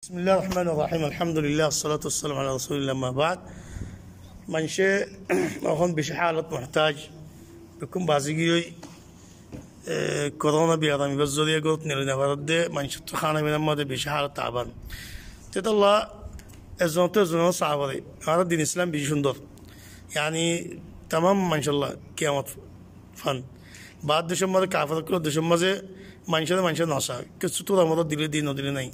بسم الله الرحمن الرحيم الحمد لله والصلاة والسلام على رسول الله ما بعد من شيء أخون بشحالة محتاج بكم بعضيجي كورونا بيادامي بزودية قلت نلنا ورد من شت خانة من الماضي بشحالة تعبان تطلع الزنطة صعبة هذا الدين الإسلام بيجندر يعني تمام ما شاء الله كيامات فن بعد دشم ماذا كافر كله دشم ماذا মানুষের নশা কিছু তোর আমাদের দিলে দিন নদীলে নাই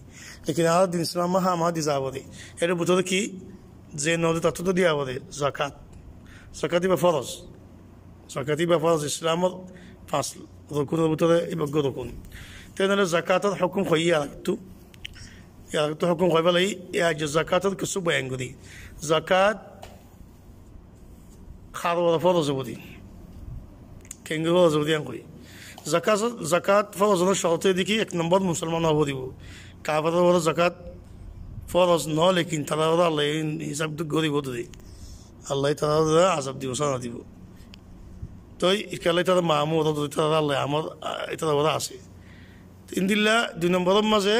लेकिन আর দিন ইসলাম হা মা দি যাবদে এর বুঝতে কি যে নদী তত্ত্ব তো দিয়া বদে যাকাত যাকাতি বা ফরজ ইসলামর পাঁচ রুকুনের ভিতরে ইবগ রুকুন তেনালে যাকাতের হুকুম হইয়া রাখতো হুকুম হইবা লাই ইয়া যে যাকাতের কিছু বয়ান করি যাকাত খারো ফরজ বদি কেঙ্গো জুদি আন কই জাকাত ফরজের শর্তে দেখি এক নম্বর মুসলমান হব দিব কাফেরের ওরা জাকাত ফরজ ন লেকিন তারা ওরা আল্লাহ হিসাব গরিব হতে দেয় আল্লাহ তারা আজাব দিব সানা দিব তো ইকালে তারা মামু ওরা তারা আল্লাহ আমার এটা ওরা আছে ইন্দিল্লা দুই নম্বরের মাঝে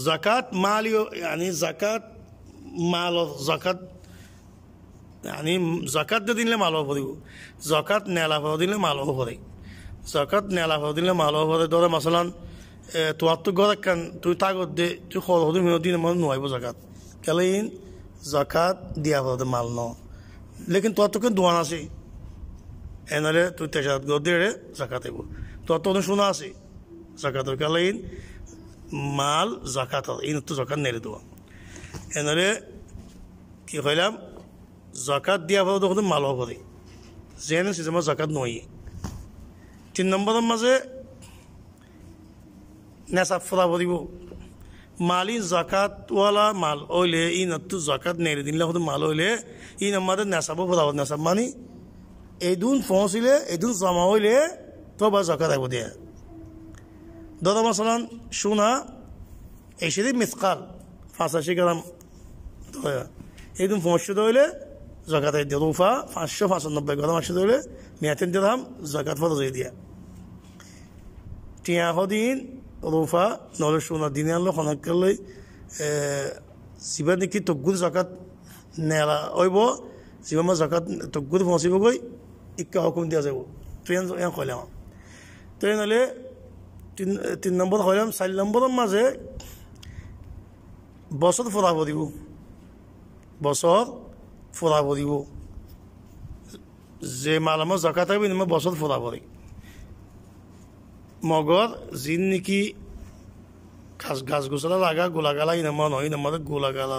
জাকাত মালিও yani জাকাত মাল জাকাত يعني زكاة دينله مالو بديو زكاة نعلا بدينله مالو بدي زكاة نعلا بدينله مالو بدي دورة مثلاً تواتو غدا كان تاغد تخول هدوم دين ما نوعي بزكاة كلاين زكاة ديا بدي مالنا لكن تواتو كان دوانا سي أنا له تجارت غديره زكاة يبو تواتو نشونا سي زكاة كلاين مال زكاة إن تو زكاة نيري دوا أنا له كي خيلام জাকাত দিয়া ভালো তখন মাল হবে জেনে সিজমা জাকাত নয় তিন নম্বরের মাঝে নেশাব ফলা বলিব মালি জাকাতওয়ালা মাল ওইলে ই নতু জাকাত নেড়ে দিলে হতো মাল হইলে ই নম্বরে নেশাবও ফলাব নেশাব মানে এদুন পৌঁছিলে এদুন জমা হইলে তো বা জাকাত আইব দিয়া ধরো মাসালান সোনা এসে মিসকাল 85 গ্রাম এদুন পৌঁছতে হইলে زكاة الدروفة 595 غرام أشدوله 200 درهم زكاة فرضية ديا تيا خدين روفا نولشونا دينيا الله خناك الله سيبني كي تقول زكاة نلا أيبو سيبما زكاة تقول فانسي بقول إكا حكم ديا زيو تين خليهم تين عليه تين نمبر خليهم سال نمبر ما زي بصر فرا بديو بصر ফোরা পড়িব যে মালামত জাকাত হবে নিমে বছর ফোরা পড়ে মগর জিন নাকি গাছ গোছলা লাগা গোলাগালা ইনামা নয় ইনামাতে গোলাগালা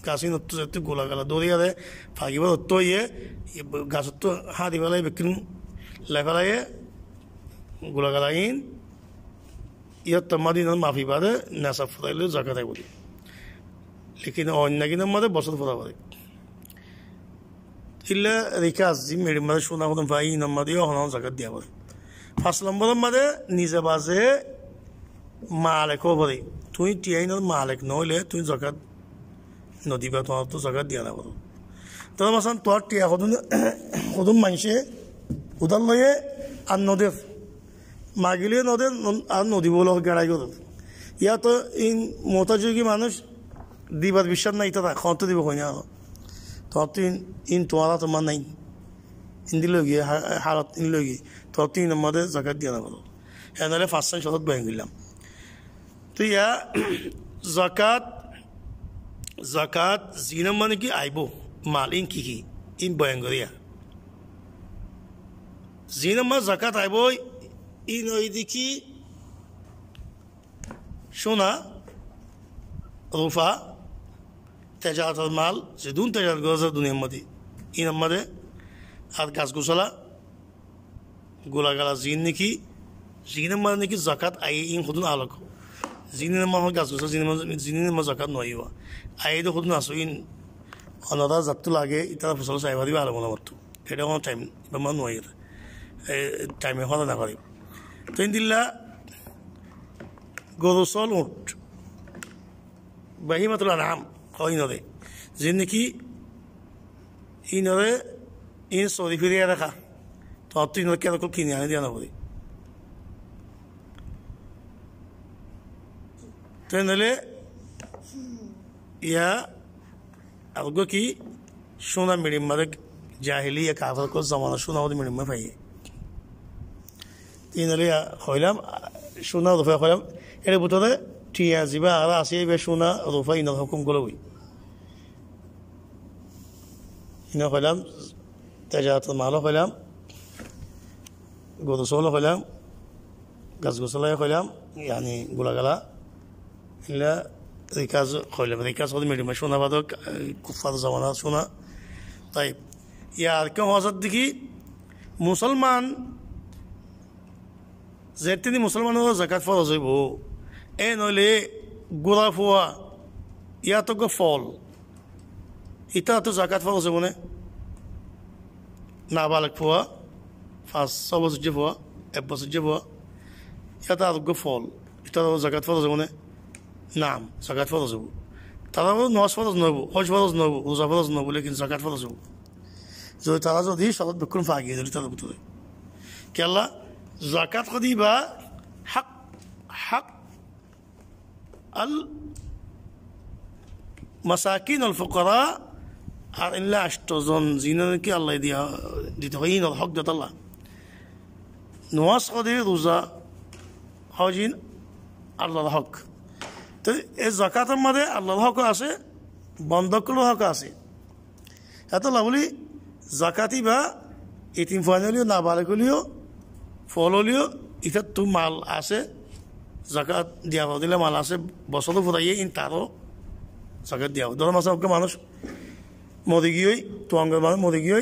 গাছই নত্তু যেতে গোলাগালা দৌড়িয়ারে ফাঁকিবার অত্ত ইয়ে গাছত হাতি পেলাই বিক্রি লাই পেলাইয়ে গোলাগালা ইন ইয়াত তোমাদিনের মাফি বাদে নেশা ফোরাইলে জাকাত হবে বলি লেকিন অন্য কিনার মধ্যে বছর ফোরা পড়ে إلا ركاز زي ميري ماذا شو ناخذ فاين ماذا يوهنا زكاة ديا بدي فصل ماذا ماذا نيزة بازه مالك هو بدي توي تيين المالك نوله توي زكاة ندي بتوان تو زكاة ديا بدي ترى مثلا توار تيا خدون منشه ودالله أن ندير ماجيله ندير أن ندي بوله كراي كده يا تو إن موتاجي مانوش دي بات بيشان نايتا خانته دي بخونيا توتين إن توارات ما نين إن دلوقي حالات إن لوقي توتين الماده زكاة ديانا بدو هذا له فاصل شرط بينقلهم تيا زكاة زينة ماني كي عيبو مالين كي إن بينقليا زينة ما زكاة عيبو إن ويدي كي شونا رفا تجارة المال زدون تجارة غزة دنيا مدي إن مدة هاد غاز غسلا غلا غلا زين نكي ما نكي زكاة أي إن خدون علىكو زين ما هو غاز غسلا زين ما زكاة نوعيوا أي ده خدون أسوين أنا ده زبط لاجي إتلا فصل سايبا دي بعلى منا مرتو كده هون تايم بما نوعير تايم هذا نقاري تنديلا غروسال وط بهيمة الأنعام قاينه زينكي إنه إن صوري في رياضة تعطينا كذا كل كينيا دي أنا بدي তেনলে ইয়া algo ki shuna minim mare jahiliya kafir ko zamana shuna wadi minim ma faye tinale ya khoilam shuna do fa khoilam ere butode tiya ziba ara asiye be shuna do fa ina hukum golowi ina khoilam tajat malo khoilam godo solo khoilam gazgosala khoilam yani gulagala illa ركاز خولم ركاز خود ميري مشونا بعدو كفار زمانة شونا طيب يا كم هذا دقي مسلمان زيتني مسلمان هو زكاة فرض زيبو إنه لي غرافوا يا تقول فول إتا تو زكاة فرض زيبونه نابالك فوا فاس صوب سجفوا أبو سجفوا يا تقول فول إتا تو زكاة فرض زيبونه نعم زكاة فرض زبو ترى نواس فرض نبو حج فرض نبو روزة فرض نبو لكن زكاة فرض زبو زو ترى دي شرط بكون فاقية اللي ترى بتوعي كلا زكاة قديبة حق المساكين الفقراء إلا عشتوزون زينة كي الله دي تغيين الحق ده الله نواس قدي روزة حاجين الله الحق তো এই যাকাতের মধ্যে আল্লাহর হক আছে বন্ধকগুলো হক আছে এত lovely যাকাতি বা ইতিম ফাইনালিও না বালিকলিও ফললিও এটা তো মাল আছে যাকাত দিয়া দিলে মাল আছে বছর ফুরাইয়ে ইন তারও যাকাত দিয়া ধর মাসকে মানুষ মরে গিয়ে তো অঙ্গের মানুষ মরে গিয়ে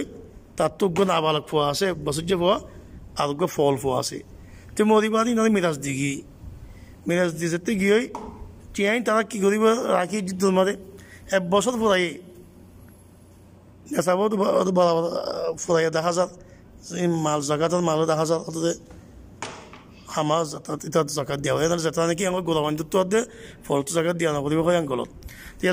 তার তো না বালক ফোয়া আছে বছর যে ফোয়া আর ফল ফোয়া আছে তো মরিবাদি না মিরাজ দিগি মিরাজ দিতে গিয়ে চিয়াই তারা কি করিব রাখি তোর মধ্যে এক বছর ফুরাই নেশাবো ফুরাইয়া দেখা যাক মাল জাগাতের মালও দেখা যাক হামাজ জাকাত দেওয়া হয় যেটা নাকি আমার গোলাবান্ধব ফলটো জাগাত দিয়া নকৰিব হয় আংকলত